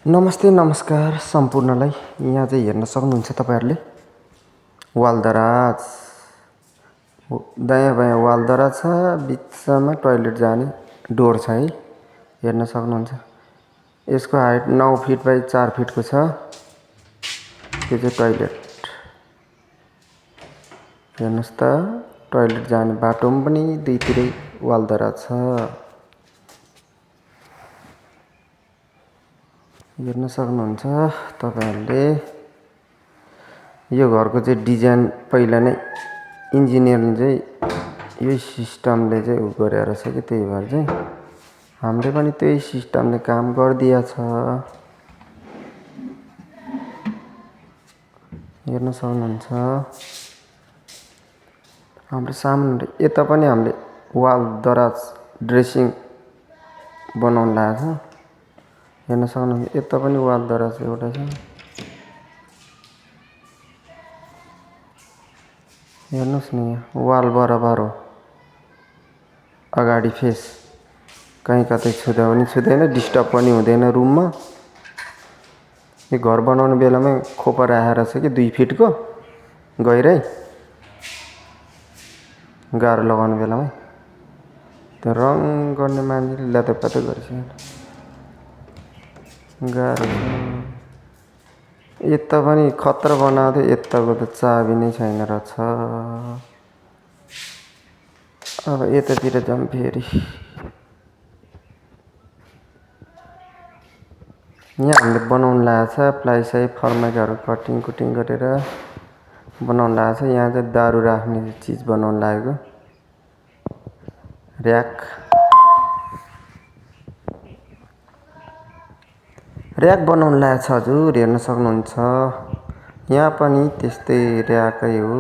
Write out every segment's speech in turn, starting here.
नमस्ते नमस्कार सम्पूर्णलाई। यहाँ चाहिँ हेर्न सक्नुहुन्छ तपाईहरुले वाल दराज दायाँ बायाँ वाल दराज छ, बिचमा टोयलेट जाने डोर छ है, हेर्न सक्नुहुन्छ। यसको हाइट 9 फिट बाइ 4 फिटको छ। यो चाहिँ टोयलेट हेर्नुस् त, टोयलेट जाने बाटोमा पनि दुईतिरै वाल दराज छ। हेर्न सक्नुहुन्छ तपाईहरुले। यो घरको चाहिँ डिजाइन पहिला नै इन्जिनियरले चाहिँ यही सिस्टमले चाहिँ उ गरेर छ कि, त्यही भएर चाहिँ हामीले पनि त्यही सिस्टमले काम गर्दिया छ। हेर्न सक्नुहुन्छ हाम्रो सामुन्ने यता पनि हामीले वाल दराज ड्रेसिङ बनाउन लागेको छ। हेर्न सक्नुहुन्छ यता पनि वाल दराज एउटा छ। हेर्नुस् न, यहाँ वाल बराबर हो, अगाडि फेस कहीँ कतै छुँदा पनि छुँदैन, डिस्टर्ब पनि हुँदैन रुममा। यो घर बनाउने बेलामै खोपर राखेर छ कि 2 फिटको गहिराई, गाह्रो लगाउने बेलामै त्यो रङ गर्ने मान्छेले ल्यातोप्यातो गरिसक्यो। गाह्रो छ। यता पनि खतरा बनाएको थियो, यताको त चाबी नै छैन रहेछ। अब यतातिर जाऊँ फेरि। यहाँ हामीले बनाउन लागेको छ, प्लाइसाई फर्माइटहरू कटिङ कुटिङ गरेर बनाउन लागेको छ। यहाँ चाहिँ दारु राख्ने चीज बनाउन लागेको, र्याक बनाउन लागेको छ हजुर। हेर्न सक्नुहुन्छ यहाँ पनि त्यस्तै र्याकै हो,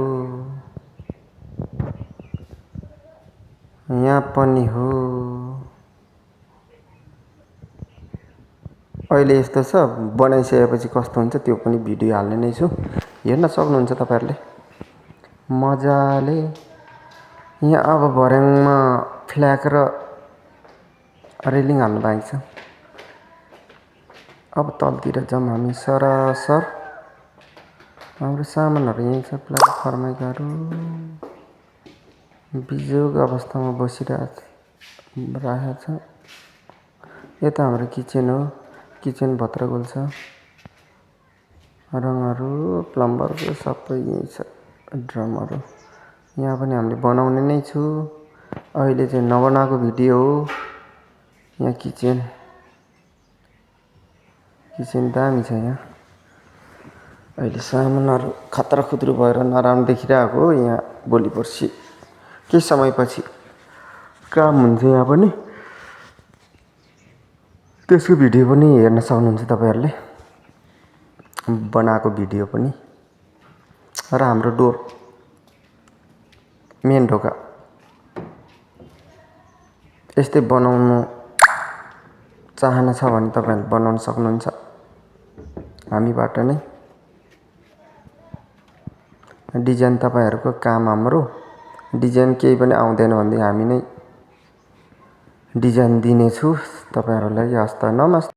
यहाँ पनि हो। अहिले यस्तो छ, बनाइसकेपछि कस्तो हुन्छ त्यो पनि भिडियो हाल्ने नै छु, हेर्न सक्नुहुन्छ तपाईहरुले मजाले। यहाँ अब भर्याङमा फ्ल्याग र रेलिङ हाल्नु बाँकी छ। अब तलतिर जाऊँ हामी सरासर। हाम्रो सामानहरु यही छ, प्लाइ फर्माइटहरू बिजोग अवस्थामा राखेको छ। यता हाम्रो किचन हो, किचन भित्रको छ। रङहरू प्लम्बरको सबै यही छ, ड्रमहरू। यहाँ पनि हामीले बनाउने नै छु, अहिले चाहिँ नबनाएको भिडियो हो। यहाँ किचन दामी छ। यहाँ अहिले सामानहरू खतरा खुत्रु भएर नराम्रो देखिरहेको हो। यहाँ भोलि पर्सि केही समयपछि काम हुन्छ यहाँ पनि, त्यसको भिडियो पनि हेर्न सक्नुहुन्छ तपाईहरुले, बनाएको भिडियो पनि। र हाम्रो डोर मेन ढोका यस्तै बनाउनु चाहना छ भने तपाईहरुले बनाउन सक्नुहुन्छ हामीबाट नै। डिजाइन तपाईहरुको काम हाम्रो, डिजाइन केही पनि आउँदैन भने हामी नै डिजाइन दिनेछु तपाईहरुलाई। हस्त नमस्ते।